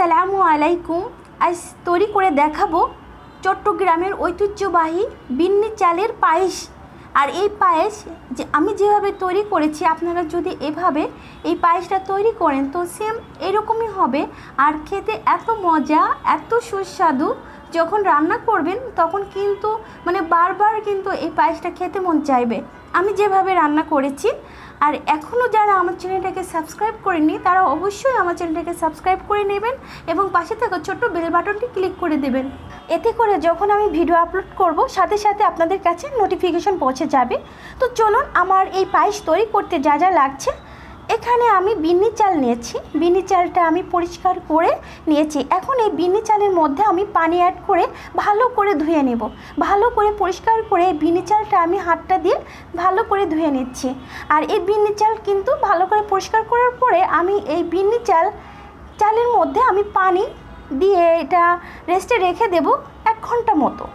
আসসালামু আলাইকুম। আজ তৈরি করে দেখাবো চট্টগ্রামের ঐতিহ্যবাহী বিন্নি চালের পায়েস। আর এই পায়েস আমি যেভাবে তৈরি করেছি, আপনারা যদি এভাবে এই পায়েসটা তৈরি করেন তো সেম এরকমই হবে। আর খেতে এত মজা, এত সুস্বাদু, যখন রান্না করবেন তখন কিন্তু বারবার কিন্তু এই পায়েসটা খেতে মন চাইবে আমি যেভাবে রান্না করেছি। আর এখনও যারা আমার চ্যানেলটাকে সাবস্ক্রাইব করেননি তারা অবশ্যই আমার চ্যানেলটাকে সাবস্ক্রাইব করে নেবেন এবং পাশে থাকা ছোট্ট বেল বাটনটি ক্লিক করে দেবেন। এতে করে যখন আমি ভিডিও আপলোড করব সাথে সাথে আপনাদের কাছে নোটিফিকেশন পৌঁছে যাবে। তো চলুন, আমার এই পায়েস তৈরি করতে যা যা লাগছে। এখানে আমি বিন্নি চাল নিয়েছি, বিন্নি চালটা আমি পরিষ্কার করে নিয়েছি। এখন এই বিন্নি চালের মধ্যে আমি পানি অ্যাড করে ভালো করে ধুয়ে নেব। ভালো করে পরিষ্কার করে এই বিন্নি চালটা আমি হাতটা দিয়ে ভালো করে ধুয়ে নিচ্ছি। আর এই বিন্নি চাল কিন্তু ভালো করে পরিষ্কার করার পরে আমি এই বিন্নি চালের মধ্যে আমি পানি দিয়ে এটা রেস্টে রেখে দেব 1 ঘন্টা মতো।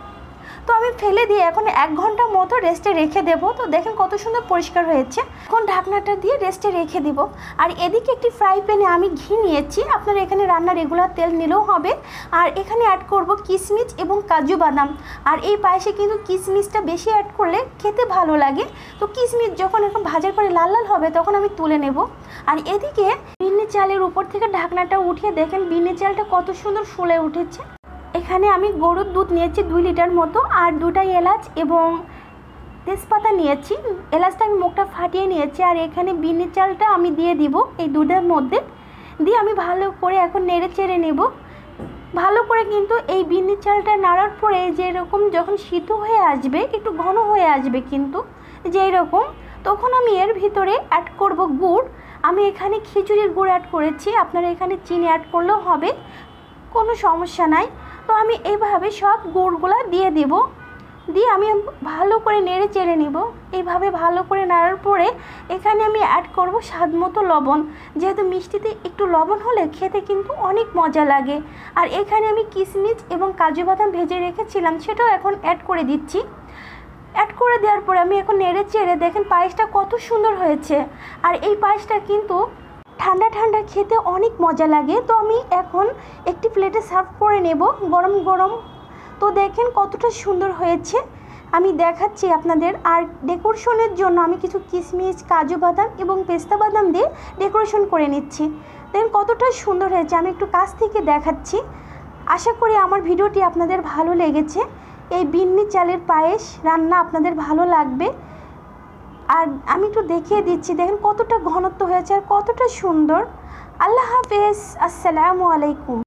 তো আমি ফেলে দিয়ে এখন 1 ঘন্টা মতো রেস্টে রেখে দেব। তো দেখেন কত সুন্দর পরিষ্কার হয়েছে। এখন ঢাকনাটা দিয়ে রেস্টে রেখে দিব। আর এদিকে একটি ফ্রাই প্যানে আমি ঘি নিয়েছি, আপনারা এখানে রান্নার রেগুলার তেল নিলেও হবে। আর এখানে অ্যাড করব কিশমিশ এবং কাজু বাদাম। আর এই পায়েসে কিন্তু কিশমিশটা বেশি অ্যাড করলে খেতে ভালো লাগে। তো কিশমিশ যখন এখন ভাজার পরে লাল লাল হবে তখন আমি তুলে নেব। আর এদিকে বিন্নি চালের উপর থেকে ঢাকনাটা উঠিয়ে দেখেন বিন্নি চালটা কত সুন্দর ফুলে উঠেছে। এখানে আমি গরুর দুধ নিয়েছি 2 লিটার মতো, আর 2টা এলাচ এবং তেজপাতা নিয়েছি। এলাচটা আমি মুখটা ফাটিয়ে নিয়েছি। আর এখানে বিন্নি চালটা আমি দিয়ে দিব এই দুধের মধ্যে, দিয়ে আমি ভালো করে এখন নেড়ে চেড়ে নেব। ভালো করে কিন্তু এই বিন্নি চালটা নাড়ার পরে যেরকম যখন সিদ্ধ হয়ে আসবে, একটু ঘন হয়ে আসবে কিন্তু যেই রকম, তখন আমি এর ভিতরে অ্যাড করব গুড়। আমি এখানে খিচুড়ির গুড় অ্যাড করেছি, আপনারা এখানে চিনি অ্যাড করলেও হবে, কোনো সমস্যা নাই। তো আমি এইভাবে সব গুড়গুলো দিয়ে দেব, দিয়ে আমি ভালো করে নেড়ে চেড়ে নিব। এইভাবে ভালো করে নাড়ার পরে এখানে আমি অ্যাড করব স্বাদ মতো লবণ, যেহেতু মিষ্টিতে একটু লবণ হলে খেতে কিন্তু অনেক মজা লাগে। আর এখানে আমি কিশমিশ এবং কাজু বাদাম ভেজে রেখেছিলাম, সেটাও এখন অ্যাড করে দিচ্ছি। অ্যাড করে দেওয়ার পরে আমি এখন নেড়ে চেড়ে দেখেন পায়েসটা কত সুন্দর হয়েছে। আর এই পায়েসটা কিন্তু ঠান্ডা ঠান্ডা খেতে অনেক মজা লাগে। তো আমি এখন একটি প্লেটে সার্ভ করে নেব গরম গরম। তো দেখেন কতটা সুন্দর হয়েছে, আমি দেখাচ্ছি আপনাদের। আর ডেকোরেশনের জন্য আমি কিছু কিশমিশ, কাজু বাদাম এবং পেস্তা বাদাম দিয়ে ডেকোরেশন করে নিচ্ছি। দেখেন কতটা সুন্দর হয়েছে, আমি একটু কাছ থেকে দেখাচ্ছি। আশা করি আমার ভিডিওটি আপনাদের ভালো লেগেছে। এই বিন্নি চালের পায়েস রান্না আপনাদের ভালো লাগবে। আর আমি একটু দেখিয়ে দিচ্ছি, দেখেন কতটা ঘনত্ব হয়েছে আর কতটা সুন্দর। আল্লাহ হাফেজ, আসসালামু আলাইকুম।